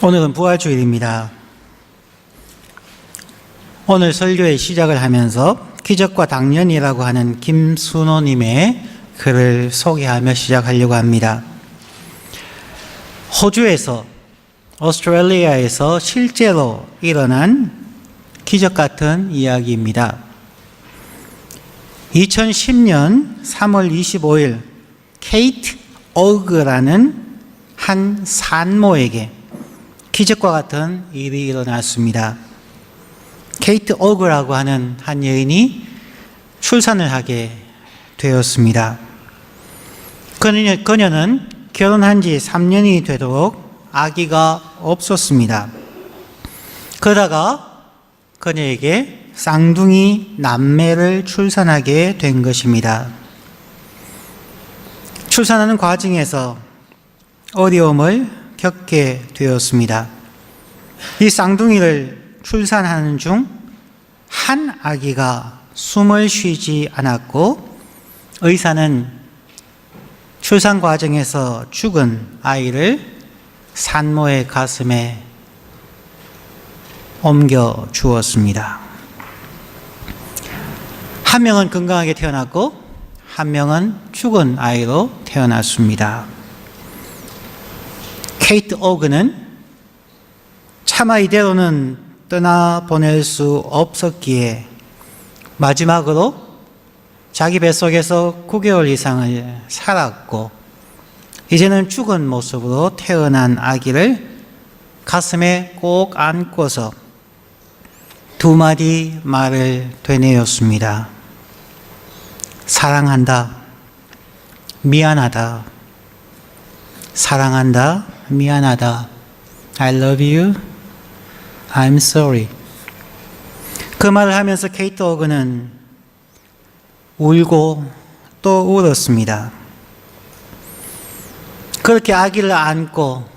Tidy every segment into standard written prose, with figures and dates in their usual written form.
오늘은 부활주일입니다. 오늘 설교의 시작을 하면서 기적과 당연이라고 하는 김순호님의 글을 소개하며 시작하려고 합니다. 호주에서, 오스트레일리아에서 실제로 일어난 기적 같은 이야기입니다. 2010년 3월 25일 케이트 오그라는 한 산모에게 기적과 같은 일이 일어났습니다. 케이트 오그라고 하는 한 여인이 출산을 하게 되었습니다. 그녀는 결혼한 지 3년이 되도록 아기가 없었습니다. 그러다가 그녀에게 쌍둥이 남매를 출산하게 된 것입니다. 출산하는 과정에서 어려움을 겪게 되었습니다. 이 쌍둥이를 출산하는 중 한 아기가 숨을 쉬지 않았고 의사는 출산 과정에서 죽은 아이를 산모의 가슴에 옮겨 주었습니다. 한 명은 건강하게 태어났고 한 명은 죽은 아이로 태어났습니다. 케이트 오그는 차마 이대로는 떠나보낼 수 없었기에 마지막으로 자기 뱃속에서 9개월 이상을 살았고 이제는 죽은 모습으로 태어난 아기를 가슴에 꼭 안고서 두 마디 말을 되뇌었습니다. 사랑한다, 미안하다. 사랑한다, 미안하다. I love you, I'm sorry. 그 말을 하면서 케이트 오그는 울고 또 울었습니다. 그렇게 아기를 안고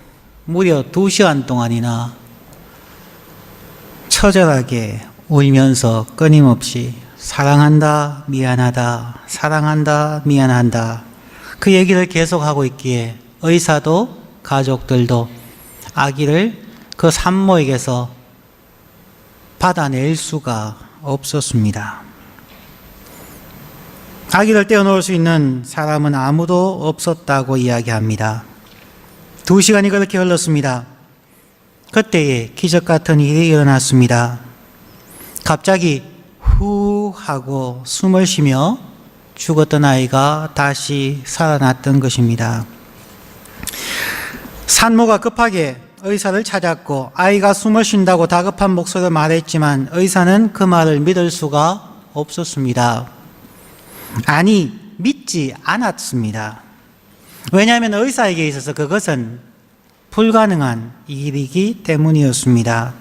무려 2시간 동안이나 처절하게 울면서 끊임없이 사랑한다, 미안하다, 사랑한다, 미안한다. 그 얘기를 계속하고 있기에 의사도 가족들도 아기를 그 산모에게서 받아낼 수가 없었습니다. 아기를 떼어놓을 수 있는 사람은 아무도 없었다고 이야기합니다. 2시간이 그렇게 흘렀습니다. 그때에 기적 같은 일이 일어났습니다. 갑자기 후 하고 숨을 쉬며 죽었던 아이가 다시 살아났던 것입니다. 산모가 급하게 의사를 찾았고 아이가 숨을 쉰다고 다급한 목소리로 말했지만 의사는 그 말을 믿을 수가 없었습니다. 아니, 믿지 않았습니다. 왜냐하면 의사에게 있어서 그것은 불가능한 일이기 때문이었습니다.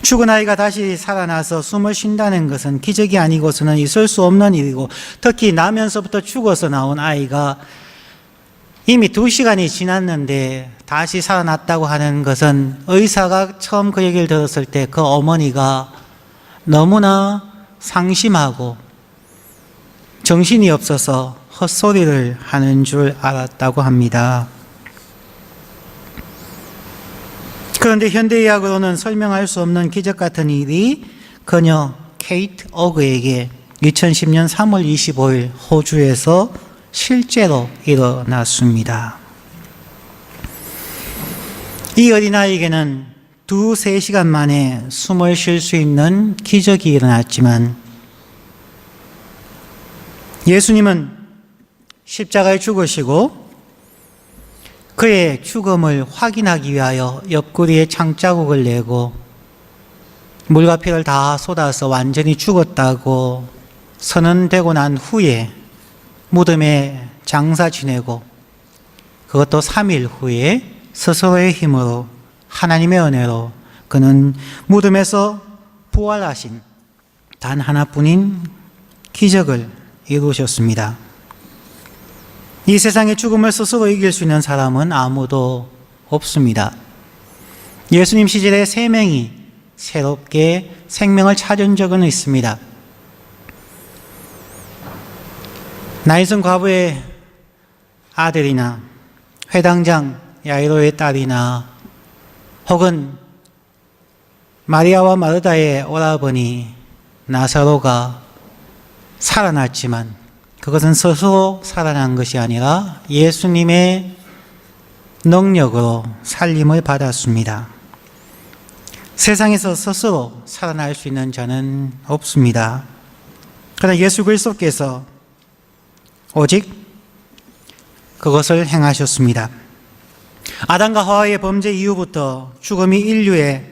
죽은 아이가 다시 살아나서 숨을 쉰다는 것은 기적이 아니고서는 있을 수 없는 일이고 특히 나면서부터 죽어서 나온 아이가 이미 2시간이 지났는데 다시 살아났다고 하는 것은 의사가 처음 그 얘기를 들었을 때 그 어머니가 너무나 상심하고 정신이 없어서 헛소리를 하는 줄 알았다고 합니다. 그런데 현대의학으로는 설명할 수 없는 기적 같은 일이 그녀 케이트 오그에게 2010년 3월 25일 호주에서 실제로 일어났습니다. 이 어린아이에게는 2-3시간 만에 숨을 쉴 수 있는 기적이 일어났지만 예수님은 십자가에 죽으시고 그의 죽음을 확인하기 위하여 옆구리에 창자국을 내고 물과 피를 다 쏟아서 완전히 죽었다고 선언되고 난 후에 무덤에 장사 지내고 그것도 3일 후에 스스로의 힘으로 하나님의 은혜로 그는 무덤에서 부활하신 단 하나뿐인 기적을 이루셨습니다. 이 세상의 죽음을 스스로 이길 수 있는 사람은 아무도 없습니다. 예수님 시절에 3명이 새롭게 생명을 찾은 적은 있습니다. 나이선 과부의 아들이나 회당장 야이로의 딸이나 혹은 마리아와 마르다의 오라버니 나사로가 살아났지만 그것은 스스로 살아난 것이 아니라 예수님의 능력으로 살림을 받았습니다. 세상에서 스스로 살아날 수 있는 자는 없습니다. 그러나 예수 그리스도께서 오직 그것을 행하셨습니다. 아담과 하와의 범죄 이후부터 죽음이 인류의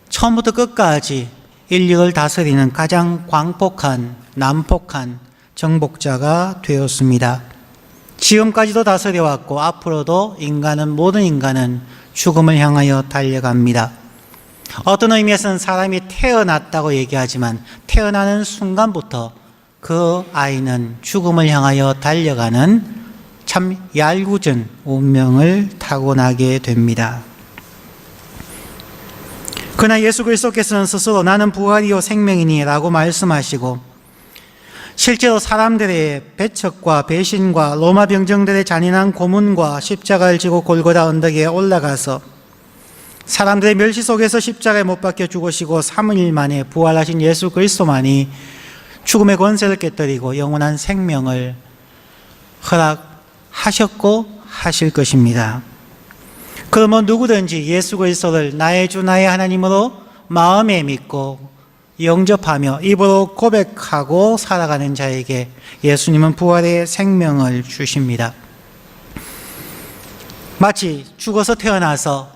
처음부터 끝까지 인류를 다스리는 가장 광폭한, 난폭한 정복자가 되었습니다. 지금까지도 다스려왔고 앞으로도 모든 인간은 죽음을 향하여 달려갑니다. 어떤 의미에서는 사람이 태어났다고 얘기하지만 태어나는 순간부터 그 아이는 죽음을 향하여 달려가는 참 얄궂은 운명을 타고나게 됩니다. 그러나 예수 그리스도께서는 스스로 나는 부활이요 생명이니 라고 말씀하시고 실제로 사람들의 배척과 배신과 로마 병정들의 잔인한 고문과 십자가를 지고 골고다 언덕에 올라가서 사람들의 멸시 속에서 십자가에 못 박혀 죽으시고 3일 만에 부활하신 예수 그리스도만이 죽음의 권세를 깨뜨리고 영원한 생명을 허락하셨고 하실 것입니다. 그러면 누구든지 예수 그리스도를 나의 주 나의 하나님으로 마음에 믿고 영접하며 입으로 고백하고 살아가는 자에게 예수님은 부활의 생명을 주십니다. 마치 죽어서 태어나서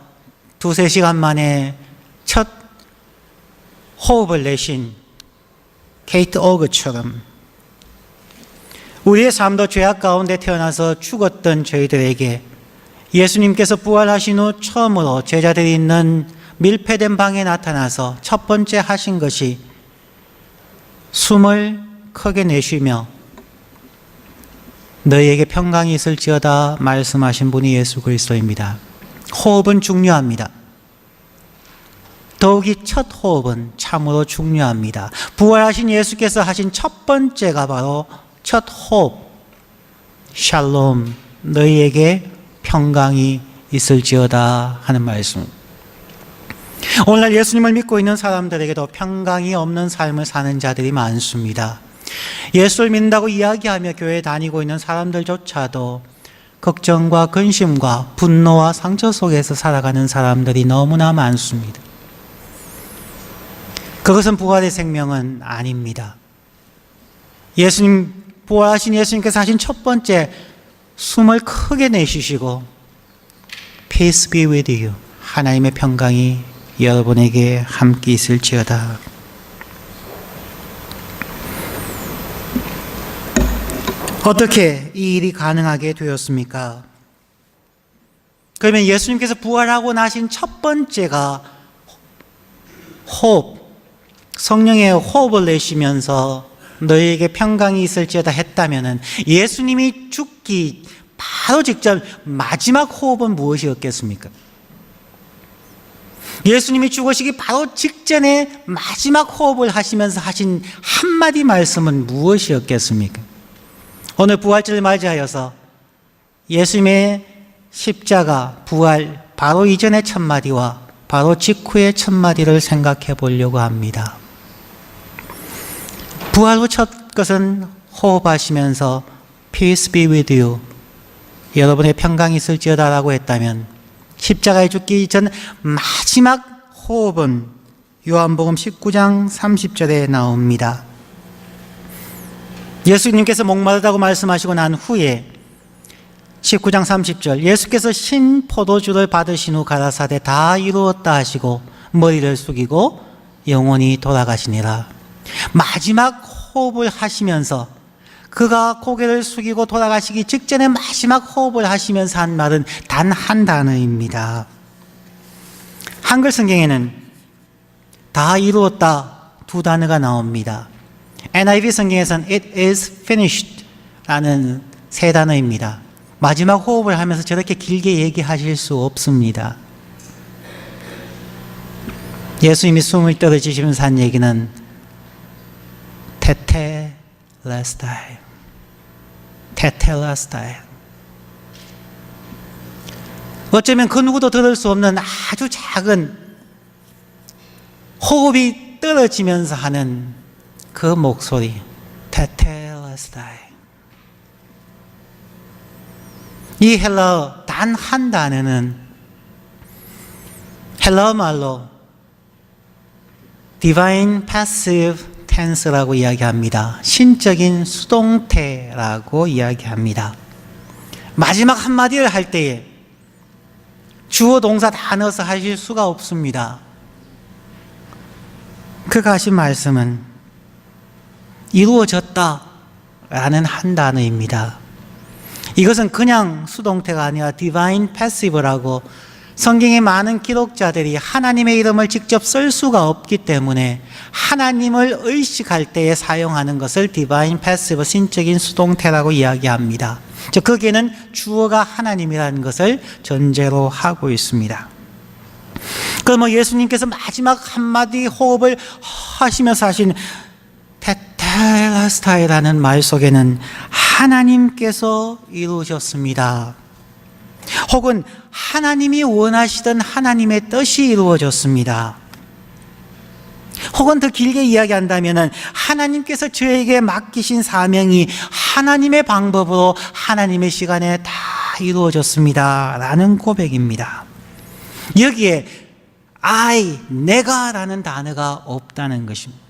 2-3시간 만에 첫 호흡을 내신 케이트 오그처럼 우리의 삶도 죄악 가운데 태어나서 죽었던 저희들에게 예수님께서 부활하신 후 처음으로 제자들이 있는 밀폐된 방에 나타나서 첫 번째 하신 것이 숨을 크게 내쉬며 너희에게 평강이 있을지어다 말씀하신 분이 예수 그리스도입니다. 호흡은 중요합니다. 더욱이 첫 호흡은 참으로 중요합니다. 부활하신 예수께서 하신 첫 번째가 바로 첫 호흡, 샬롬, 너희에게 평강이 있을지어다 하는 말씀. 오늘날 예수님을 믿고 있는 사람들에게도 평강이 없는 삶을 사는 자들이 많습니다. 예수를 믿는다고 이야기하며 교회에 다니고 있는 사람들조차도 걱정과 근심과 분노와 상처 속에서 살아가는 사람들이 너무나 많습니다. 그것은 부활의 생명은 아닙니다. 부활하신 예수님께서 하신 첫 번째 숨을 크게 내쉬시고 Peace be with you. 하나님의 평강이 여러분에게 함께 있을지어다. 어떻게 이 일이 가능하게 되었습니까? 그러면 예수님께서 부활하고 나신 첫 번째가 호흡, 성령의 호흡을 내쉬면서 너희에게 평강이 있을지어다 했다면 예수님이 죽기 바로 직전 마지막 호흡은 무엇이었겠습니까? 예수님이 죽으시기 바로 직전에 마지막 호흡을 하시면서 하신 한마디 말씀은 무엇이었겠습니까? 오늘 부활절을 맞이하여서 예수님의 십자가, 부활, 바로 이전의 첫마디와 바로 직후의 첫마디를 생각해 보려고 합니다. 부활 후 첫 것은 호흡하시면서 Peace be with you. 여러분의 평강이 있을지어다 라고 했다면 십자가에 죽기 전 마지막 호흡은 요한복음 19장 30절에 나옵니다. 예수님께서 목마르다고 말씀하시고 난 후에 19장 30절 예수께서 신 포도주를 받으신 후 가라사대 다 이루었다 하시고 머리를 숙이고 영원히 돌아가시니라. 마지막 호흡을 하시면서 그가 고개를 숙이고 돌아가시기 직전에 마지막 호흡을 하시면서 한 말은 단 한 단어입니다. 한글 성경에는 다 이루었다 두 단어가 나옵니다. NIV 성경에서는 It is finished 라는 세 단어입니다. 마지막 호흡을 하면서 저렇게 길게 얘기하실 수 없습니다. 예수님이 숨을 떨어지시면서 한 얘기는 테텔레스타이, 테텔레스타이. 어쩌면 그 누구도 들을 수 없는 아주 작은 호흡이 떨어지면서 하는 그 목소리, 테텔레스타이. 이 헬라어 단 한 단어는 헬라어 말로 Divine Passive Tense라고 이야기합니다. 신적인 수동태라고 이야기합니다. 마지막 한마디를 할 때에 주어 동사 다 넣어서 하실 수가 없습니다. 그가 하신 말씀은 이루어졌다라는 한 단어입니다. 이것은 그냥 수동태가 아니라 Divine Passive라고 성경의 많은 기록자들이 하나님의 이름을 직접 쓸 수가 없기 때문에 하나님을 의식할 때에 사용하는 것을 Divine Passive, 신적인 수동태라고 이야기합니다. 즉 거기에는 주어가 하나님이라는 것을 전제로 하고 있습니다. 그럼 예수님께서 마지막 한마디 호흡을 하시면서 하신 테텔레스타이라는 말 속에는 하나님께서 이루셨습니다. 혹은 하나님이 원하시던 하나님의 뜻이 이루어졌습니다. 혹은 더 길게 이야기한다면 하나님께서 저에게 맡기신 사명이 하나님의 방법으로 하나님의 시간에 다 이루어졌습니다 라는 고백입니다. 여기에 I, 내가 라는 단어가 없다는 것입니다.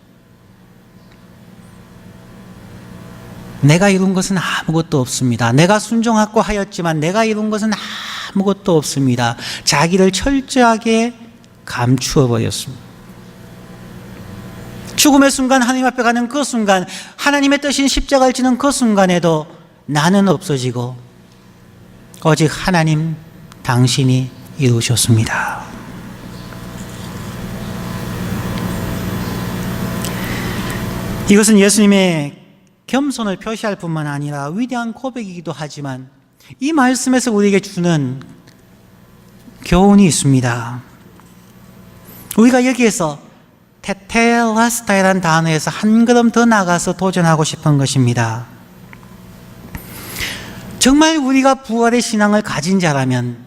내가 이룬 것은 아무것도 없습니다. 내가 순종하고 하였지만 내가 이룬 것은 아무것도 없습니다. 자기를 철저하게 감추어 버렸습니다. 죽음의 순간, 하나님 앞에 가는 그 순간, 하나님의 뜻인 십자가를 지는 그 순간에도 나는 없어지고 오직 하나님 당신이 이루셨습니다. 이것은 예수님의 겸손을 표시할 뿐만 아니라 위대한 고백이기도 하지만 이 말씀에서 우리에게 주는 교훈이 있습니다. 우리가 여기에서 테텔레스타이라는 단어에서 한 걸음 더 나가서 도전하고 싶은 것입니다. 정말 우리가 부활의 신앙을 가진 자라면,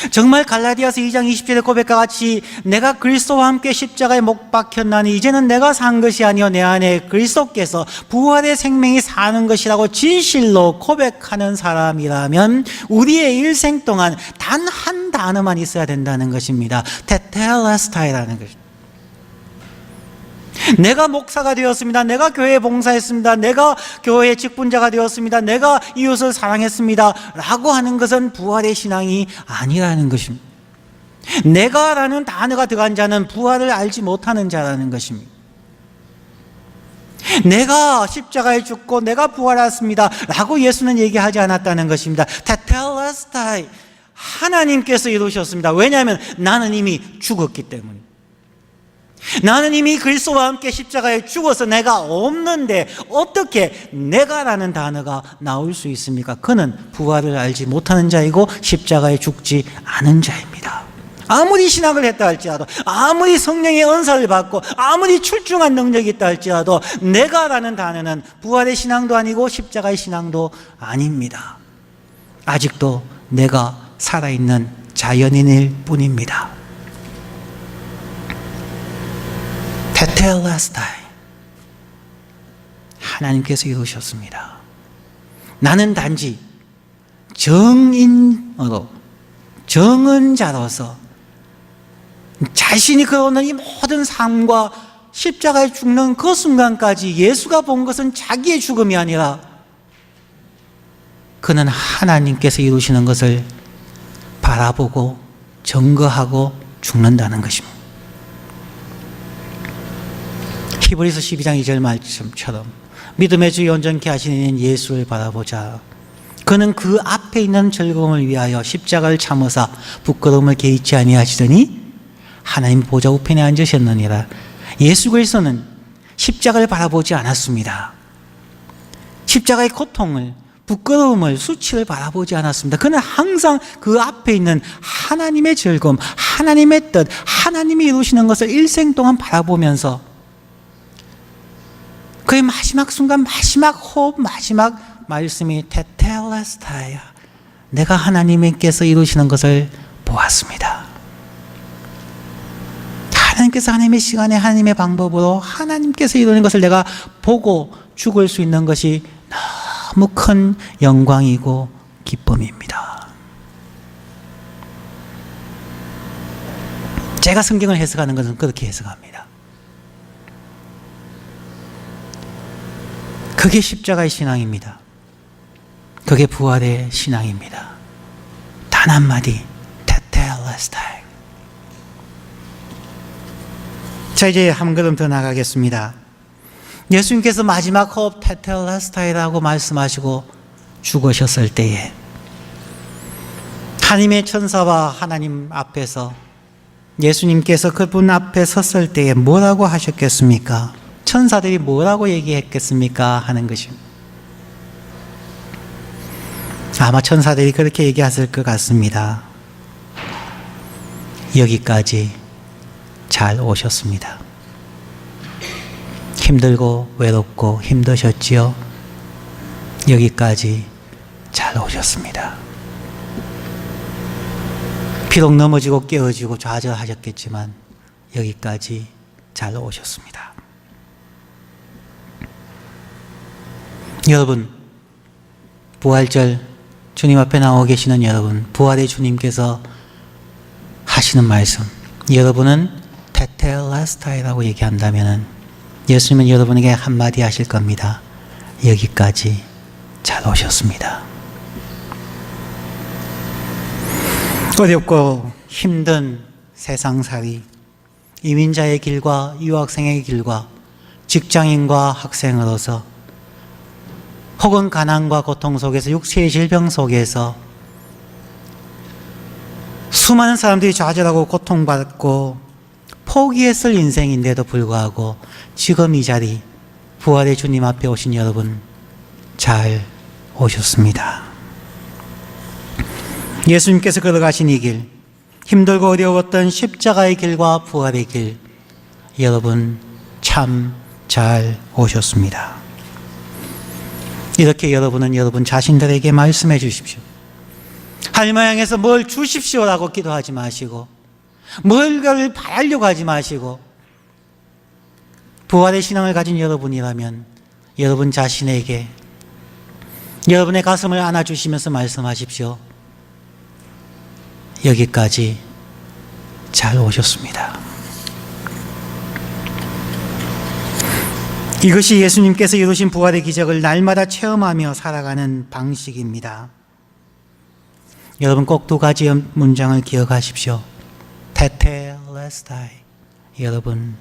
정말 갈라디아서 2장 20절의 고백과 같이 내가 그리스도와 함께 십자가에 못 박혔나니 이제는 내가 산 것이 아니요 내 안에 그리스도께서 부활의 생명이 사는 것이라고 진실로 고백하는 사람이라면 우리의 일생 동안 단 한 단어만 있어야 된다는 것입니다. 테텔레스타이라는 것입니다. 내가 목사가 되었습니다. 내가 교회에 봉사했습니다. 내가 교회의 직분자가 되었습니다. 내가 이웃을 사랑했습니다 라고 하는 것은 부활의 신앙이 아니라는 것입니다. 내가라는 단어가 들어간 자는 부활을 알지 못하는 자라는 것입니다. 내가 십자가에 죽고 내가 부활했습니다 라고 예수는 얘기하지 않았다는 것입니다. 테텔레스타이, 하나님께서 이루셨습니다. 왜냐하면 나는 이미 죽었기 때문입니다. 나는 이미 그리스도와 함께 십자가에 죽어서 내가 없는데 어떻게 내가라는 단어가 나올 수 있습니까? 그는 부활을 알지 못하는 자이고 십자가에 죽지 않은 자입니다. 아무리 신학을 했다 할지라도, 아무리 성령의 은사를 받고 아무리 출중한 능력이 있다 할지라도 내가라는 단어는 부활의 신앙도 아니고 십자가의 신앙도 아닙니다. 아직도 내가 살아있는 자연인일 뿐입니다. 테텔레스타이, 하나님께서 이루셨습니다. 나는 단지 정인으로, 정은자로서 자신이 그러는 이 모든 삶과 십자가에 죽는 그 순간까지 예수가 본 것은 자기의 죽음이 아니라 그는 하나님께서 이루시는 것을 바라보고 증거하고 죽는다는 것입니다. 히브리서 12장 2절 말씀처럼 믿음의 주 온전케 하시는 예수를 바라보자. 그는 그 앞에 있는 즐거움을 위하여 십자가를 참으사 부끄러움을 개의치 아니하시더니 하나님 보좌 우편에 앉으셨느니라. 예수 그리스도는 십자가를 바라보지 않았습니다. 십자가의 고통을, 부끄러움을, 수치를 바라보지 않았습니다. 그는 항상 그 앞에 있는 하나님의 즐거움, 하나님의 뜻, 하나님이 이루시는 것을 일생 동안 바라보면서 그의 마지막 순간, 마지막 호흡, 마지막 말씀이 테텔레스타이야. 내가 하나님께서 이루시는 것을 보았습니다. 하나님께서 하나님의 시간에 하나님의 방법으로 하나님께서 이루는 것을 내가 보고 죽을 수 있는 것이 너무 큰 영광이고 기쁨입니다. 제가 성경을 해석하는 것은 그렇게 해석합니다. 그게 십자가의 신앙입니다. 그게 부활의 신앙입니다. 단 한마디, 테텔레스타이. 자, 이제 한 걸음 더 나가겠습니다. 예수님께서 마지막 호흡 테텔레스타이라고 말씀하시고 죽으셨을 때에 하나님의 천사와 하나님 앞에서 예수님께서 그분 앞에 섰을 때에 뭐라고 하셨겠습니까? 천사들이 뭐라고 얘기했겠습니까? 하는 것입니다. 아마 천사들이 그렇게 얘기했을 것 같습니다. 여기까지 잘 오셨습니다. 힘들고 외롭고 힘드셨지요? 여기까지 잘 오셨습니다. 비록 넘어지고 깨어지고 좌절하셨겠지만 여기까지 잘 오셨습니다. 여러분, 부활절 주님 앞에 나와 계시는 여러분, 부활의 주님께서 하시는 말씀, 여러분은 테텔레스타이라고 얘기한다면 예수님은 여러분에게 한마디 하실 겁니다. 여기까지 잘 오셨습니다. 어렵고 힘든 세상살이, 이민자의 길과 유학생의 길과 직장인과 학생으로서 혹은 가난과 고통 속에서 육체의 질병 속에서 수많은 사람들이 좌절하고 고통받고 포기했을 인생인데도 불구하고 지금 이 자리 부활의 주님 앞에 오신 여러분 잘 오셨습니다. 예수님께서 걸어가신 이 길, 힘들고 어려웠던 십자가의 길과 부활의 길, 여러분 참 잘 오셨습니다. 이렇게 여러분은 여러분 자신들에게 말씀해 주십시오. 하나님을 향해서 뭘 주십시오라고 기도하지 마시고, 뭘 바라려고 하지 마시고, 부활의 신앙을 가진 여러분이라면 여러분 자신에게 여러분의 가슴을 안아주시면서 말씀하십시오. 여기까지 잘 오셨습니다. 이것이 예수님께서 이루신 부활의 기적을 날마다 체험하며 살아가는 방식입니다. 여러분 꼭 두 가지 문장을 기억하십시오. 테텔레스타이, 여러분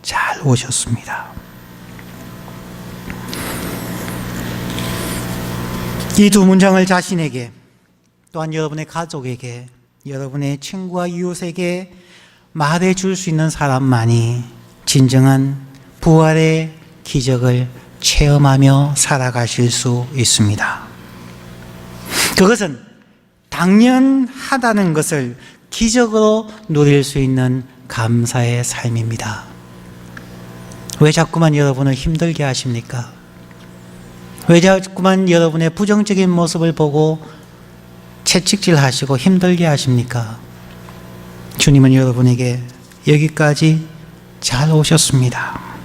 잘 오셨습니다. 이 두 문장을 자신에게, 또한 여러분의 가족에게, 여러분의 친구와 이웃에게 말해줄 수 있는 사람만이 진정한 부활의 기적을 체험하며 살아가실 수 있습니다. 그것은 당연하다는 것을 기적으로 누릴 수 있는 감사의 삶입니다. 왜 자꾸만 여러분을 힘들게 하십니까? 왜 자꾸만 여러분의 부정적인 모습을 보고 채찍질 하시고 힘들게 하십니까? 주님은 여러분에게 여기까지 잘 오셨습니다.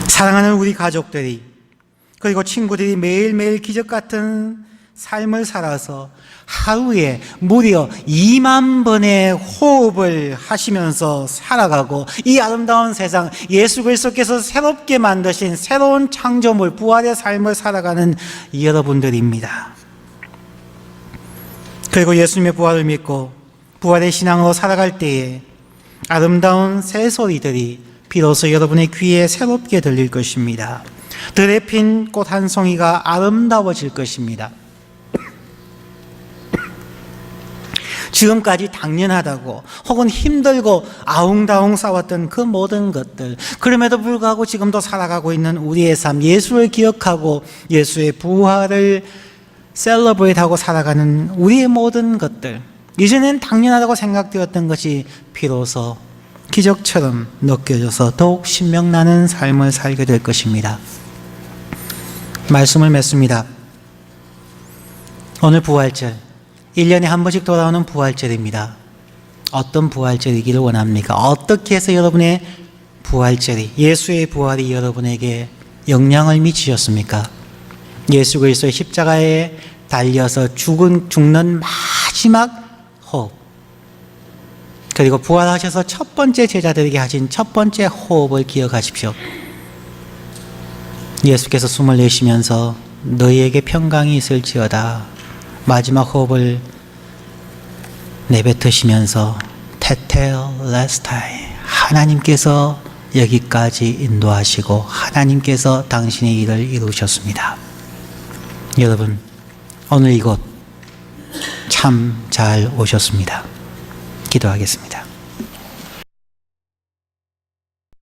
사랑하는 우리 가족들이, 그리고 친구들이 매일매일 기적 같은 삶을 살아서 하루에 무려 2만 번의 호흡을 하시면서 살아가고, 이 아름다운 세상, 예수 그리스도께서 새롭게 만드신 새로운 창조물, 부활의 삶을 살아가는 여러분들입니다. 그리고 예수님의 부활을 믿고 부활의 신앙으로 살아갈 때에 아름다운 새소리들이 비로소 여러분의 귀에 새롭게 들릴 것입니다. 들에 핀 꽃 한 송이가 아름다워질 것입니다. 지금까지 당연하다고 혹은 힘들고 아웅다웅 싸웠던 그 모든 것들, 그럼에도 불구하고 지금도 살아가고 있는 우리의 삶, 예수를 기억하고 예수의 부활을 셀러브레이트하고 살아가는 우리의 모든 것들, 이전엔 당연하다고 생각되었던 것이 비로소 기적처럼 느껴져서 더욱 신명나는 삶을 살게 될 것입니다. 말씀을 맺습니다. 오늘 부활절 1년에 한 번씩 돌아오는 부활절입니다. 어떤 부활절이기를 원합니까? 어떻게 해서 여러분의 부활절이, 예수의 부활이 여러분에게 영향을 미치셨습니까? 예수 그리스도의 십자가에 달려서 죽는 마지막 호흡, 그리고 부활하셔서 첫 번째 제자들에게 하신 첫 번째 호흡을 기억하십시오. 예수께서 숨을 내쉬면서 너희에게 평강이 있을지어다 마지막 호흡을 내뱉으시면서 테텔레스타이, 하나님께서 여기까지 인도하시고 하나님께서 당신의 일을 이루셨습니다. 여러분, 오늘 이곳 참 잘 오셨습니다. 기도하겠습니다.